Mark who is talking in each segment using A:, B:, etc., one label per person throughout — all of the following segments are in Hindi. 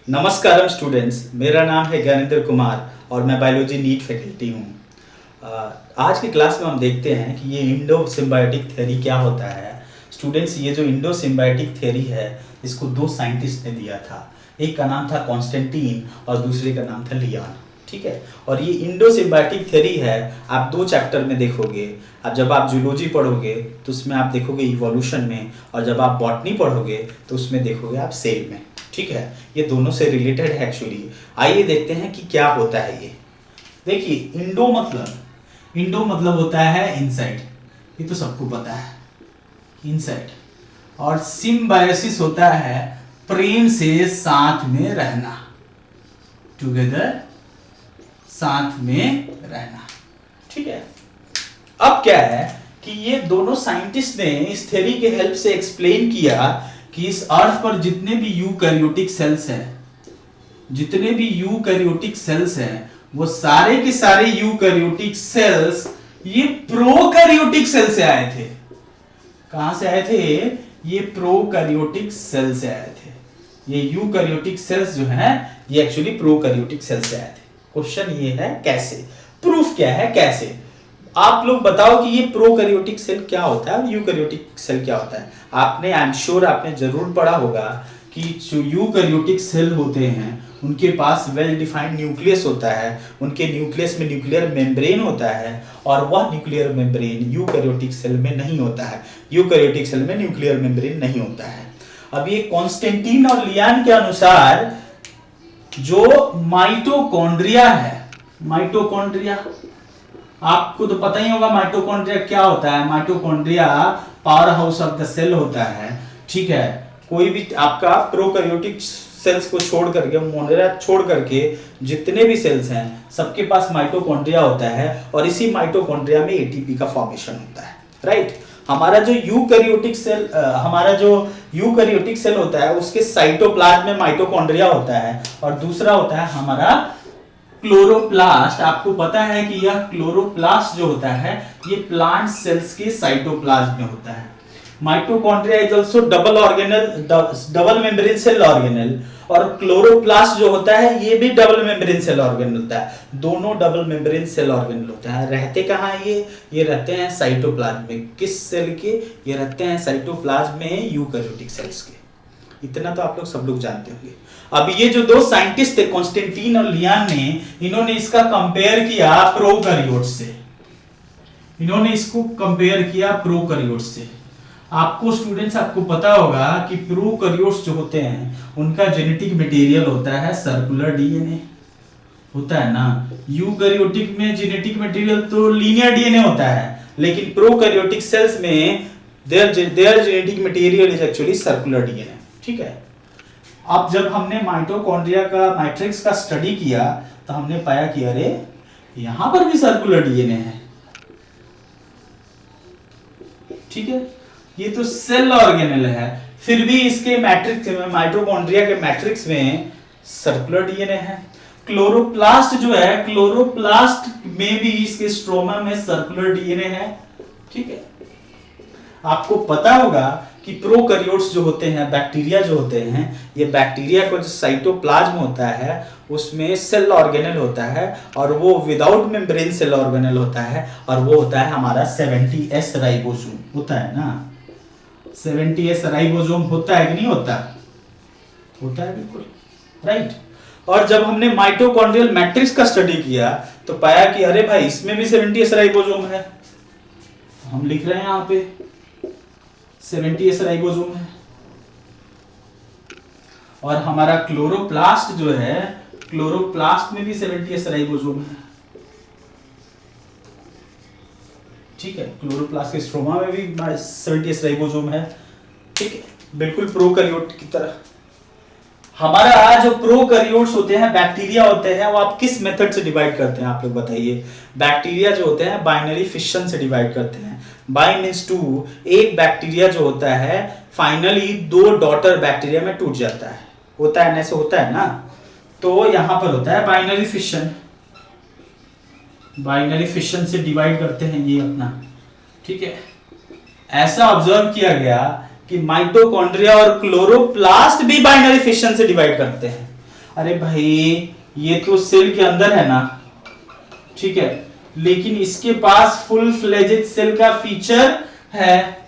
A: नमस्कारम स्टूडेंट्स, मेरा नाम है ज्ञानेंद्र कुमार और मैं बायोलॉजी नीट फैकल्टी हूँ। आज की क्लास में हम देखते हैं कि ये इंडो सिम्बायोटिक थ्योरी क्या होता है। स्टूडेंट्स, ये जो इंडो सिम्बायोटिक थ्योरी है इसको दो साइंटिस्ट ने दिया था। एक का नाम था कॉन्स्टेंटीन और दूसरे का नाम था लियॉन। ठीक है, और ये इंडो सिम्बायोटिक थ्योरी है, आप दो चैप्टर में देखोगे। अब जब आप जूलॉजी पढ़ोगे तो उसमें आप देखोगे इवोल्यूशन में, और जब आप बॉटनी पढ़ोगे तो उसमें देखोगे आप सेल में। ठीक है, ये दोनों से रिलेटेड है एक्चुअली। आइए देखते हैं कि क्या होता है ये। देखिए, इंडो मतलब होता है इनसाइड, ये तो सबको पता है, इनसाइड। और सिम्बायोसिस होता है प्रेम से साथ में रहना, टुगेदर, साथ में रहना। ठीक है, अब क्या है कि ये दोनों साइंटिस्ट ने इस थ्योरी के हेल्प से एक्सप्लेन किया कि इस अर्थ पर जितने भी यूकैरियोटिक सेल्स हैं वो सारे के सारे यूकैरियोटिक सेल्स ये प्रोकैरियोटिक सेल से आए थे। कहां से आए थे? ये प्रोकैरियोटिक सेल से आए थे। ये यूकैरियोटिक सेल्स जो हैं ये एक्चुअली प्रोकैरियोटिक सेल से आए थे। क्वेश्चन ये है कैसे, प्रूफ क्या है, कैसे? आप लोग बताओ कि ये प्रोकैरियोटिक सेल क्या होता है और यूकैरियोटिक सेल क्या होता है। आपने, आई एम श्योर आपने जरूर पढ़ा होगा कि जो यूकैरियोटिक सेल होते हैं उनके पास वेल डिफाइंड न्यूक्लियस होता है, उनके न्यूक्लियस में न्यूक्लियर मेम्ब्रेन होता है, और वह न्यूक्लियर मेम्ब्रेन यूकैरियोटिक सेल में नहीं होता है। यूकैरियोटिक सेल में न्यूक्लियर मेम्ब्रेन नहीं होता है। अब ये कॉन्स्टेंटीन और लियॉन के अनुसार जो माइटोकॉन्ड्रिया है, माइटोकॉन्ड्रिया आपको तो पता ही होगा माइटोकॉन्ड्रिया क्या होता है। Mitochondria power house of the cell होता है। ठीक है, कोई भी आपका प्रोकैरियोटिक सेल्स को छोड़ करके, मोनोरा छोड़ करके जितने भी सेल्स हैं सबके पास माइटोकॉन्ड्रिया होता है, और इसी माइटोकॉन्ड्रिया में एटीपी का फॉर्मेशन होता है। राइट, हमारा जो यूकैरियोटिक सेल होता है उसके साइटोप्लाज्म में माइटोकॉन्ड्रिया होता है, और दूसरा होता है हमारा क्लोरोप्लास्ट। आपको पता है कि यह क्लोरोप्लास्ट जो होता है ये प्लांट सेल्स के साइटोप्लाज्म में होता है। Mitochondria is also double membrane cell organelle, और क्लोरोप्लास्ट जो होता है ये भी डबल मेम्ब्रेन सेल ऑर्गेनेल होता है। दोनों डबल मेम्ब्रेन सेल ऑर्गेनेल होते हैं। रहते कहाँ हैं ये रहते हैं साइटोप्लाज्म में। किस सेल के? ये रहते हैं साइटोप्लाज्म में यूकैरियोटिक सेल्स के। इतना तो आप लोग सब लोग जानते होंगे। अब ये जो दो साइंटिस्ट थे कॉन्स्टेंटीन और लियॉन ने, इन्होंने इसका कंपेयर किया प्रोकैरियोट से। इन्होंने इसको कंपेयर किया प्रोकैरियोट से। आपको स्टूडेंट्स आपको पता होगा कि प्रोकैरियोट्स जो होते हैं उनका जेनेटिक मटेरियल होता है सर्कुलर डीएनए, होता है ना। यूकैरियोटिक में जेनेटिक मटेरियल तो लीनियर डीएनए होता है, लेकिन प्रोकैरियोटिक सेल्स में there genetic material is actually circular DNA. ठीक है, अब जब हमने माइटोकॉन्ड्रिया का मैट्रिक्स का स्टडी किया तो हमने पाया कि अरे यहां पर भी सर्कुलर डीएनए है। ठीक है, ये तो सेल ऑर्गेनेल है, फिर भी इसके मैट्रिक्स में, माइटोकॉन्ड्रिया के मैट्रिक्स में सर्कुलर डीएनए है। क्लोरोप्लास्ट जो है, क्लोरोप्लास्ट में भी इसके स्ट्रोमा में सर्कुलर डीएनए है। ठीक है, आपको पता होगा कि प्रोकैरियोट्स जो होते हैं, बैक्टीरिया जो होते हैं, ये बैक्टीरिया का जो साइटोप्लाज्म होता है उसमें सेल ऑर्गेनेल होता है, और वो विदाउट मेम्ब्रेन सेल ऑर्गेनेल होता है, और वो होता है हमारा 70S राइबोसोम होता है ना। 70S राइबोसोम होता है कि नहीं होता? होता है, बिल्कुल राइट। और जब हमने माइटोकॉन्ड्रियल मैट्रिक्स का स्टडी किया तो पाया कि अरे भाई इसमें भी 70S राइबोसोम है। हम लिख रहे हैं यहाँ पे 70S राइबोसोम है। और हमारा क्लोरोप्लास्ट जो है, क्लोरोप्लास्ट में भी 70S राइबोसोम है। ठीक है, क्लोरोप्लास्ट के स्ट्रोमा में भी 70S राइबोसोम है। ठीक है, बिल्कुल प्रोकैरियोट की तरह। हमारा जो प्रोकैरियोट्स होते हैं, बैक्टीरिया होते हैं, वो आप किस मेथड से डिवाइड करते हैं आप लोग बताइए। बैक्टीरिया जो होते हैं बाइनरी फिशन से डिवाइड करते हैं। बाई मीन्स टू, एक बैक्टीरिया जो होता है फाइनली दो डॉटर बैक्टीरिया में टूट जाता है, होता है ना, ऐसे होता है ना। तो यहां पर होता है बाइनरी फिशन। बाइनरी फिशन से डिवाइड करते हैं ये अपना। ठीक है, ऐसा ऑब्जर्व किया गया कि माइटोकॉन्ड्रिया और क्लोरोप्लास्ट भी बाइनरी फिशन से डिवाइड करते हैं। अरे भाई ये तो सेल के अंदर है ना, ठीक है, लेकिन इसके पास फुल फ्लेजेड सेल का फीचर है।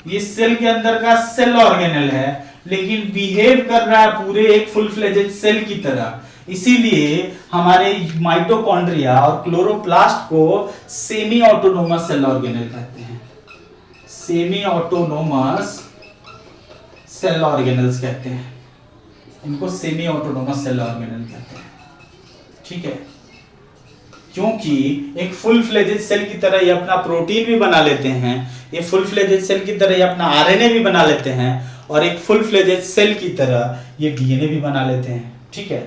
A: ये सेल के अंदर का सेल ऑर्गेनल है, लेकिन बिहेव कर रहा है पूरे एक फुल फ्लेजेड सेल की तरह। इसीलिए हमारे माइटोकॉन्ड्रिया और क्लोरोप्लास्ट को सेमी ऑटोनोमस सेल ऑर्गेनल कहते हैं। सेमी ऑटोनोमस सेल ऑर्गेनल्स कहते हैं इनको, सेमी ऑटोनोमस सेल ऑर्गेनल कहते हैं, ठीक है। क्योंकि एक फुल फ्लेजेड सेल की तरह ये अपना प्रोटीन भी बना लेते हैं, ये फुल फ्लेजेड सेल की तरह ये अपना आरएनए भी बना लेते हैं, और एक फुल फ्लेजेड सेल की तरह ये डीएनए भी बना लेते हैं, ठीक है।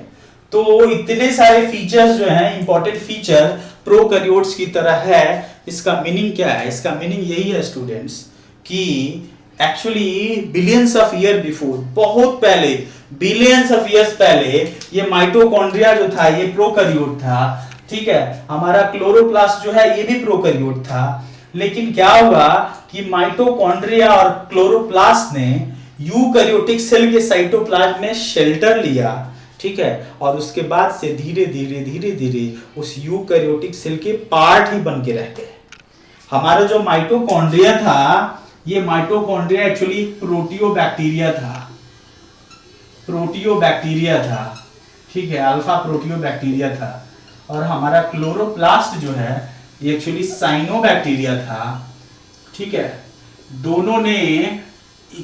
A: तो इतने सारे फीचर्स जो हैं, इंपॉर्टेंट फीचर प्रोकैरियोट्स की तरह है। इसका मीनिंग क्या है? इसका मीनिंग यही है स्टूडेंट्स कि actually billions of year before, बहुत पहले, बिलियंस ऑफ ईयर्स पहले, ये माइटोकॉन्ड्रिया जो था ये प्रोकैरियोट था, ठीक है। हमारा क्लोरोप्लास्ट जो है ये भी प्रोकैरियोट था। लेकिन क्या हुआ कि माइटोकॉन्ड्रिया और क्लोरोप्लास्ट ने यूकैरियोटिक सेल के साइटोप्लाज्म में शेल्टर लिया, ठीक है, और उसके बाद से धीरे धीरे धीरे धीरे उस यूकैरियोटिक सेल के पार्ट ही बन के रह गए। हमारा जो माइटोकॉन्ड्रिया था, ये माइटोकॉन्ड्रिया एक्चुअली प्रोटियोबैक्टीरिया था, प्रोटियोबैक्टीरिया था, ठीक है, अल्फा प्रोटियोबैक्टीरिया था। और हमारा क्लोरोप्लास्ट जो है ये एक्चुअली साइनोबैक्टीरिया था, ठीक है। दोनों ने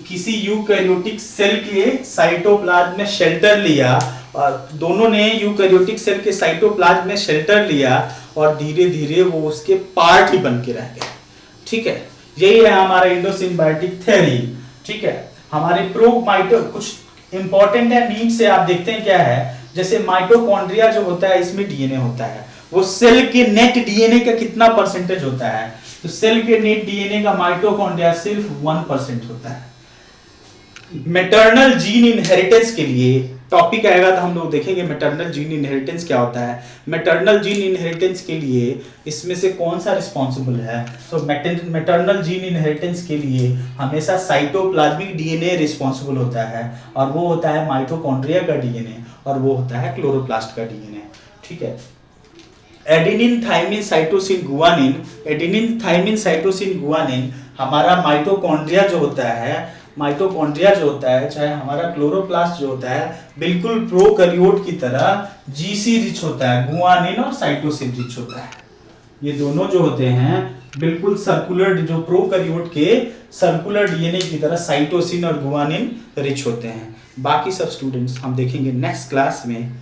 A: किसी यूकैरियोटिक सेल के साइटोप्लाज्म में शेल्टर लिया, और दोनों ने यूकैरियोटिक सेल के साइटोप्लाज्म में शेल्टर लिया, और धीरे धीरे वो उसके पार्ट ही बन के रह गए, ठीक है। यही है हमारा इंडोसिम्बायोटिक थ्योरी, ठीक है। हमारे प्रोमाइटो कुछ इंपॉर्टेंट है नीड से आप देखते हैं क्या है। जैसे माइटोकॉन्ड्रिया जो होता है इसमें डीएनए होता है, वो सेल के नेट डीएनए का कितना परसेंटेज होता है? तो सेल के नेट डीएनए का माइटोकॉन्ड्रिया सिर्फ 1% होता है। मैटरनल जीन इनहेरिटेंस के लिए टॉपिक आएगा तो हम लोग देखेंगे मैटरनल जीन इनहेरिटेंस क्या होता है। मैटरनल जीन इनहेरिटेंस के लिए इसमें से कौन सा रिस्पॉन्सिबल है? तो मैटरनल जीन इनहेरिटेंस के लिए हमेशा साइटोप्लाज्मिक डीएनए रिस्पॉन्सिबल होता है, और वो होता है माइटोकॉन्ड्रिया का डीएनए, और वो होता है क्लोरोप्लास्ट का डीएनए, ठीक है। Adenine thymine cytosine guanine, adenine thymine cytosine guanine हमारा माइटोकॉन्ड्रिया जो होता है, माइटोकॉन्ड्रिया जो होता है, चाहे हमारा क्लोरोप्लास्ट जो होता है, बिल्कुल प्रोकैरियोट की तरह जीसी रिच होता है, गुआनिन और साइटोसिन रिच होता है। ये दोनों जो होते हैं बिल्कुल सर्कुलर, जो प्रोकैरियोट के सर्कुलर डीएनए की तरह साइटोसिन और गुआनिन रिच होते हैं। बाकी सब स्टूडेंट्स हम देखेंगे नेक्स्ट क्लास में।